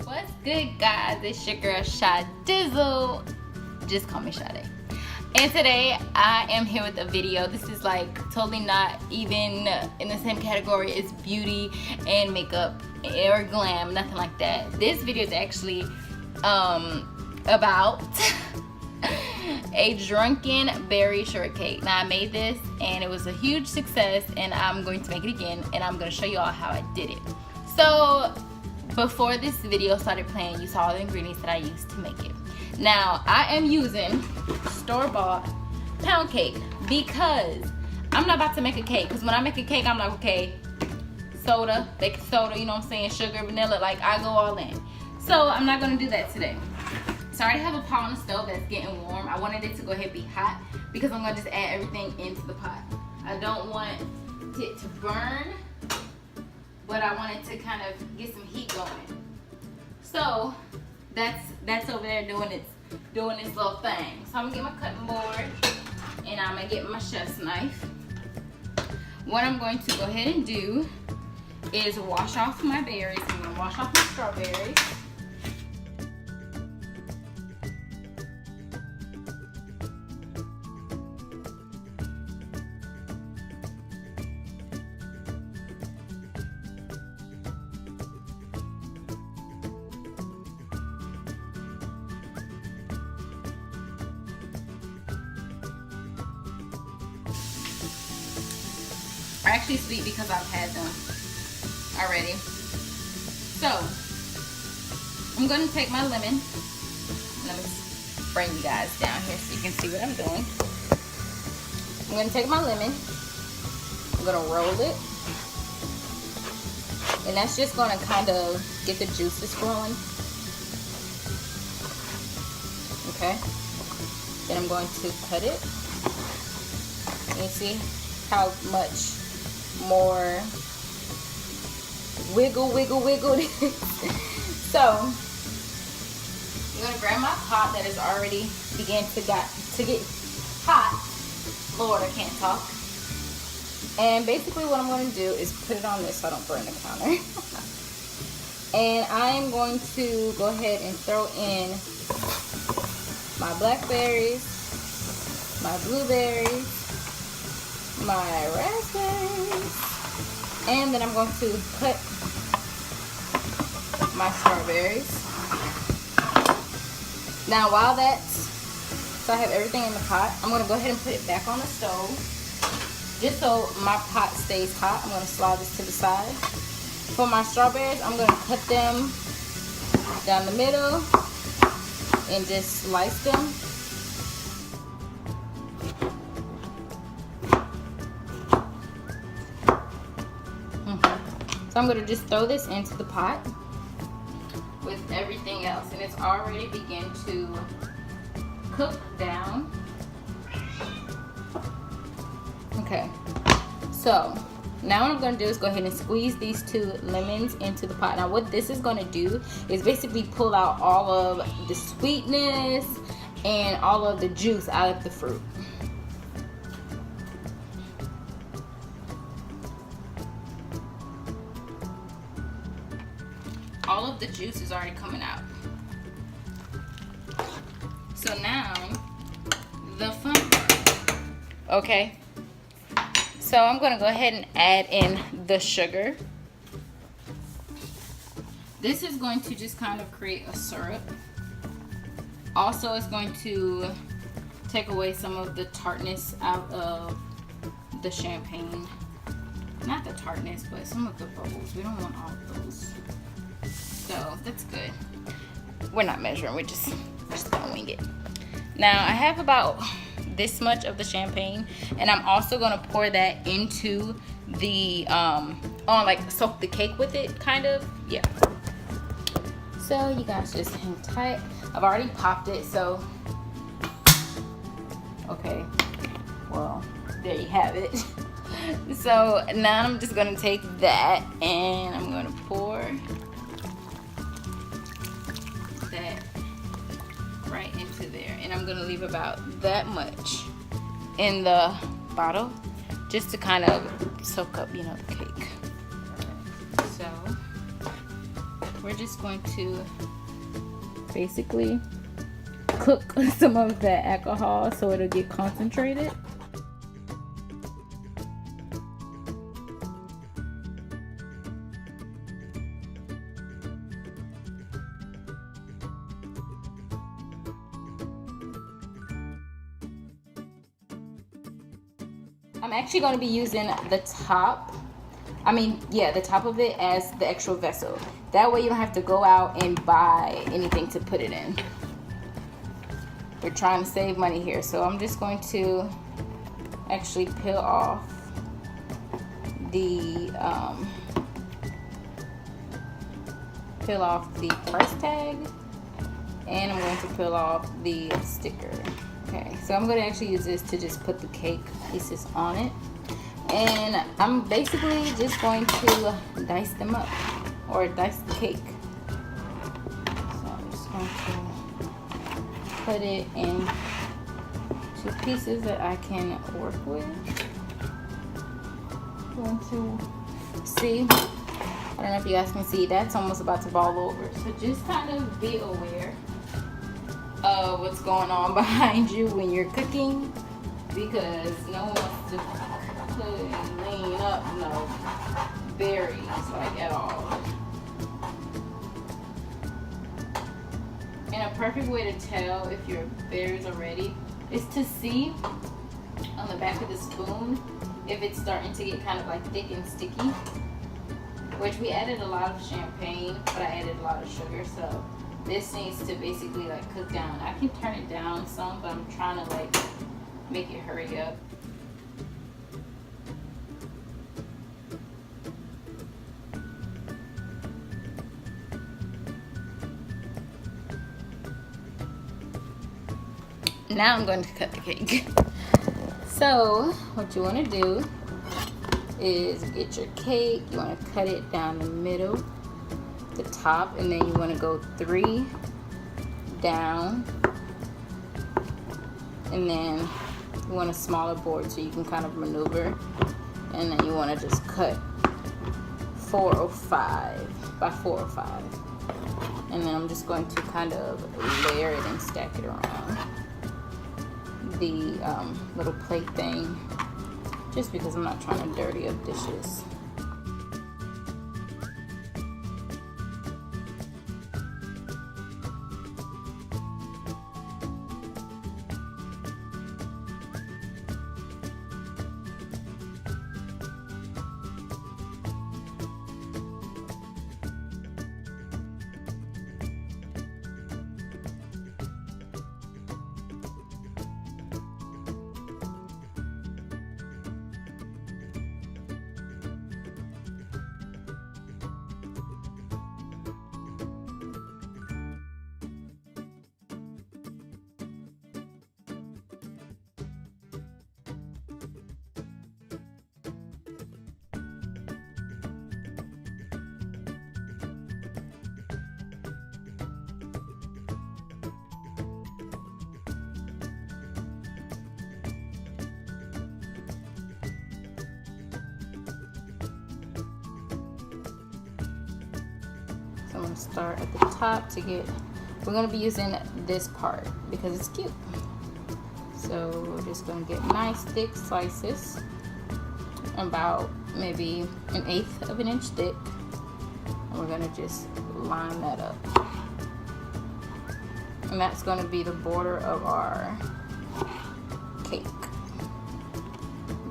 What's good, guys? It's your girl Sade. Just call me Sade. And today I am here with a video. This is like totally not even in the same category as beauty and makeup or glam, nothing like that. This video is actually about a drunken berry shortcake. Now I made this and it was a huge success, and I'm going to make it again, and I'm going to show you all how I did it. So before this video started playing, you saw all the ingredients that I used to make it. Now I am using store-bought pound cake because I'm not about to make a cake, because when I make a cake I'm like, okay, soda, baking soda, you know what I'm saying, sugar, vanilla, like I go all in. So I'm not going to do that today. So I already have a pot on the stove that's getting warm. I wanted it to go ahead and be hot because I'm going to just add everything into the pot. I don't want it to burn, but I want it to kind of get some heat going. So that's over there doing its little thing. So I'm gonna get my cutting board and I'm gonna get my chef's knife. What I'm going to go ahead and do is wash off my berries. I'm gonna wash off my strawberries. Are actually sweet because I've had them already. So I'm going to take my lemon. Let me bring you guys down here so you can see what I'm doing. I'm going to take my lemon. I'm going to roll it, and that's just going to kind of get the juices flowing. Okay. Then I'm going to cut it. You see how much more wiggle it is. So I'm gonna grab my pot that is already began to get hot. Lord, I can't talk. And basically what I'm going to do is put it on this so I don't burn the counter. And I'm going to go ahead and throw in my blackberries, my blueberries, my raspberries, and then I'm going to cut my strawberries. Now while so I have everything in the pot, I'm going to go ahead and put it back on the stove just so my pot stays hot. I'm going to slide this to the side. For my strawberries, I'm going to cut them down the middle and just slice them. So I'm going to just throw this into the pot with everything else, and it's already begun to cook down. Okay, so now what I'm going to do is go ahead and squeeze these 2 lemons into the pot. Now what this is going to do is basically pull out all of the sweetness and all of the juice out of the fruit. All of the juice is already coming out. So now, the fun part. Okay. So I'm going to go ahead and add in the sugar. This is going to just kind of create a syrup. Also, it's going to take away some of the tartness out of the champagne. Not the tartness, but some of the bubbles. We don't want all of those. So that's good. We're not measuring, we're just gonna wing it. Now I have about this much of the champagne, and I'm also gonna pour that into the like soak the cake with it, kind of. Yeah. So you guys just hang tight. I've already popped it, so okay. Well, there you have it. So now I'm just gonna take that and I'm gonna pour that right into there, and I'm gonna leave about that much in the bottle just to kind of soak up, you know, the cake. So we're just going to basically cook some of the alcohol so it'll get concentrated. I'm actually going to be using the top, the top of it as the actual vessel. That way you don't have to go out and buy anything to put it in. We're trying to save money here, so I'm just going to actually peel off the price tag, and I'm going to peel off the sticker. Okay, so I'm going to actually use this to just put the cake pieces on it, and I'm basically just going to dice them up, or dice the cake. So I'm just going to put it in 2 pieces that I can work with. Going to see, I don't know if you guys can see, that's almost about to fall over, so just kind of be aware of what's going on behind you when you're cooking, because no one wants to clean up no berries like at all. And a perfect way to tell if your berries are ready is to see on the back of the spoon if it's starting to get kind of like thick and sticky, which we added a lot of champagne, but I added a lot of sugar, so this needs to basically like cook down. I can turn it down some, but I'm trying to like make it hurry up. Now I'm going to cut the cake. So what you want to do is get your cake, you want to cut it down the middle, the top, and then you want to go 3 down, and then you want a smaller board so you can kind of maneuver, and then you want to just cut 4 or 5 by 4 or 5, and then I'm just going to kind of layer it and stack it around the little plate thing, just because I'm not trying to dirty up dishes. I'm going to start at the top to get, we're going to be using this part because it's cute. So we're just going to get nice thick slices, about maybe 1/8 of an inch thick. And we're going to just line that up. And that's going to be the border of our cake.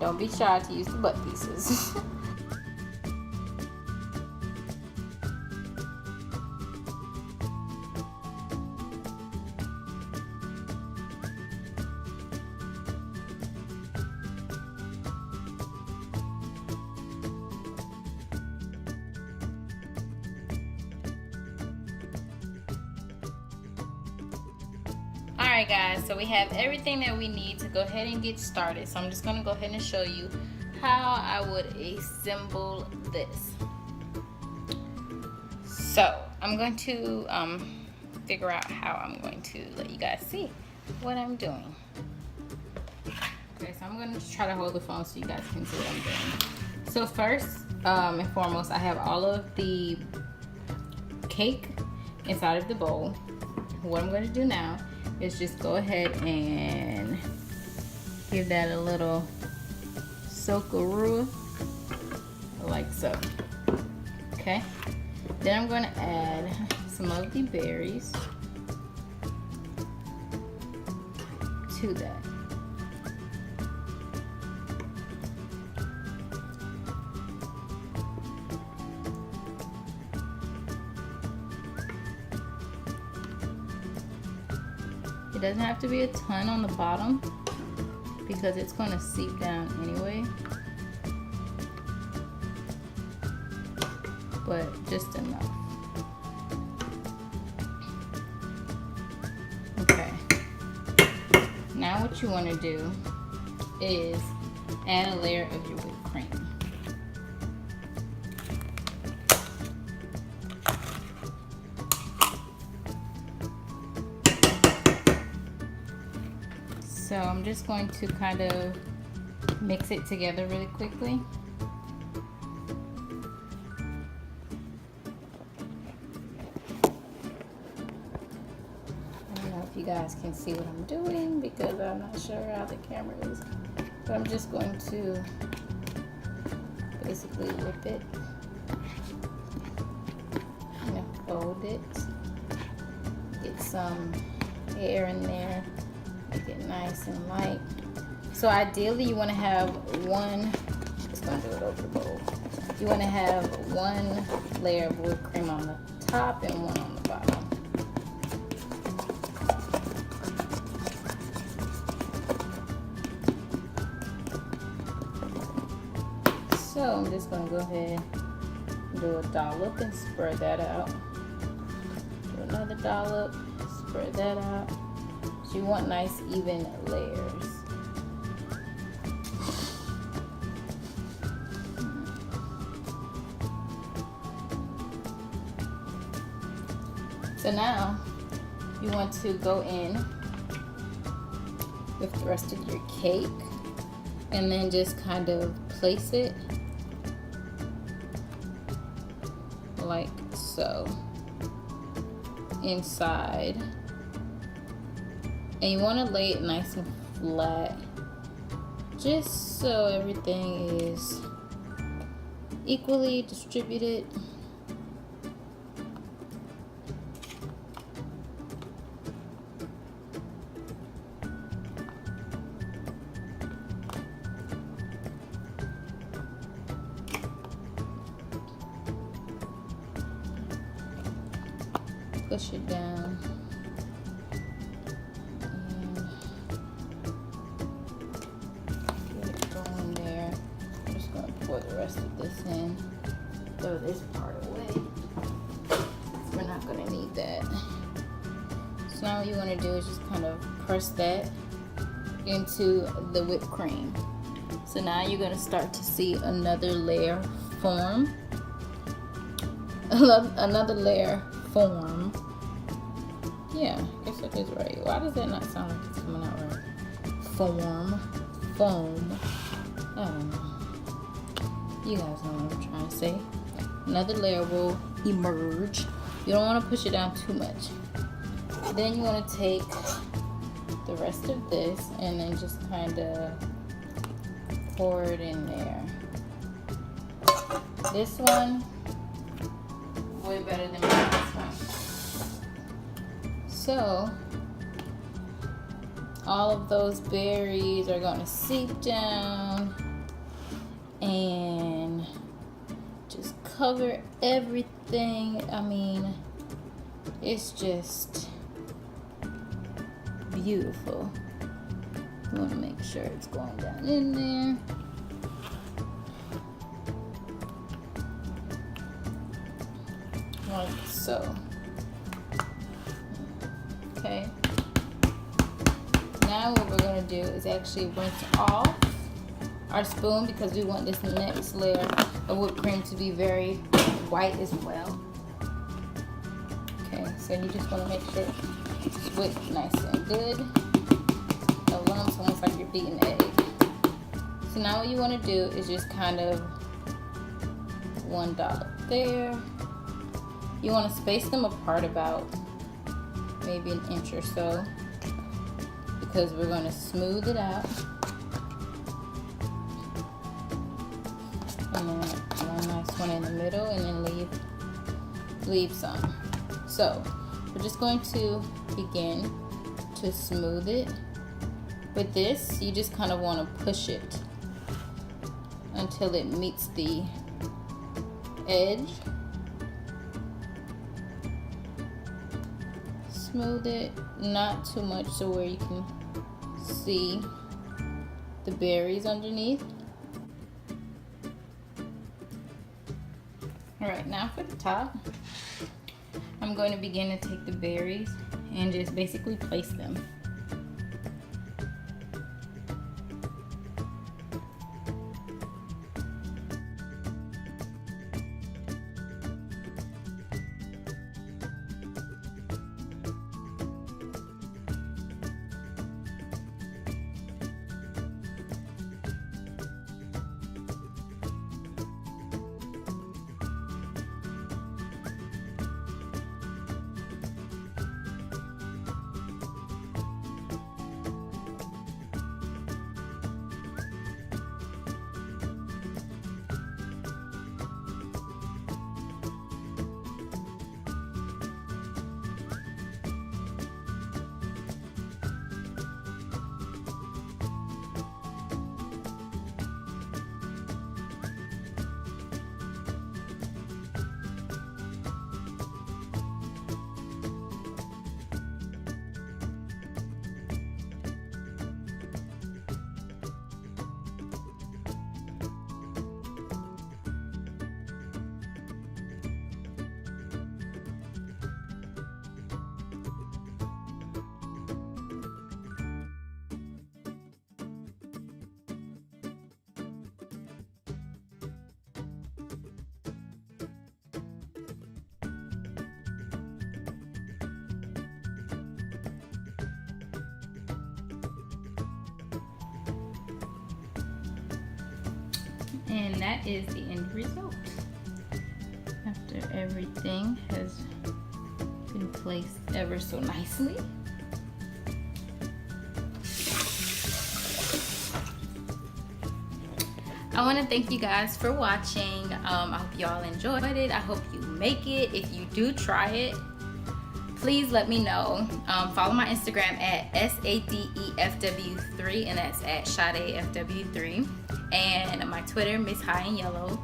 Don't be shy to use the butt pieces. Alright guys, so we have everything that we need to go ahead and get started. So I'm just going to go ahead and show you how I would assemble this. So I'm going to figure out how I'm going to let you guys see what I'm doing. Okay, so I'm going to try to hold the phone so you guys can see what I'm doing. So first and foremost, I have all of the cake inside of the bowl. What I'm going to do now is just go ahead and give that a little soakaroo, like so. Okay, then I'm going to add some of the berries to that. It doesn't have to be a ton on the bottom because it's going to seep down anyway, but just enough. Okay, now what you want to do is add a layer of your whipped cream. So I'm just going to kind of mix it together really quickly. I don't know if you guys can see what I'm doing because I'm not sure how the camera is. But I'm just going to basically whip it. I'm going to fold it. Get some air in there. Make it nice and light. So ideally you want to have one, just going to do it over the bowl. You want to have one layer of whipped cream on the top and one on the bottom. So I'm just going to go ahead and do a dollop and spread that out. Do another dollop, spread that out. So you want nice even layers. So now you want to go in with the rest of your cake and then just kind of place it like so inside. And you want to lay it nice and flat just so everything is equally distributed. Push it down. Pour the rest of this in. Throw this part away. We're not going to need that. So now what you want to do is just kind of press that into the whipped cream. So now you're going to start to see another layer form. Another layer form. Yeah, I guess that is right. Why does that not sound like it's coming out right? Form. Foam. I don't know. You guys know what I'm trying to say. Another layer will emerge. You don't want to push it down too much. Then you want to take the rest of this and then just kind of pour it in there. This one, way better than this one. So, all of those berries are going to seep down and just cover everything. I mean, it's just beautiful. You want to make sure it's going down in there. Like so. Okay. Now what we're going to do is actually rinse off our spoon because we want this next layer of whipped cream to be very white as well. Okay, so you just want to make sure it's whipped nice and good. No lumps, almost like you're beating egg. So now what you want to do is just kind of one dollop there, You want to space them apart about maybe an inch or so, because we're going to smooth it out. And then one nice one in the middle, and then leave some. So we're just going to begin to smooth it. With this, you just kind of want to push it until it meets the edge. Smooth it, not too much so where you can see the berries underneath. Alright, now for the top, I'm going to begin to take the berries and just basically place them. And that is the end result. After everything has been placed ever so nicely. I want to thank you guys for watching. I hope y'all enjoyed it. I hope you make it. If you do try it, please let me know. Follow my Instagram at SADEFW3, and that's at SadeFW3. And my Twitter, Miss High and Yellow.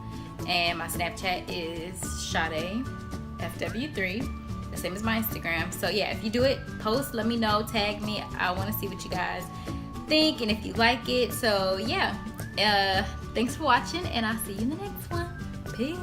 And my Snapchat is SadeFW3, the same as my Instagram. So yeah, if you do it, post, let me know, tag me. I want to see what you guys think and if you like it. So yeah, thanks for watching, and I'll see you in the next one. Peace.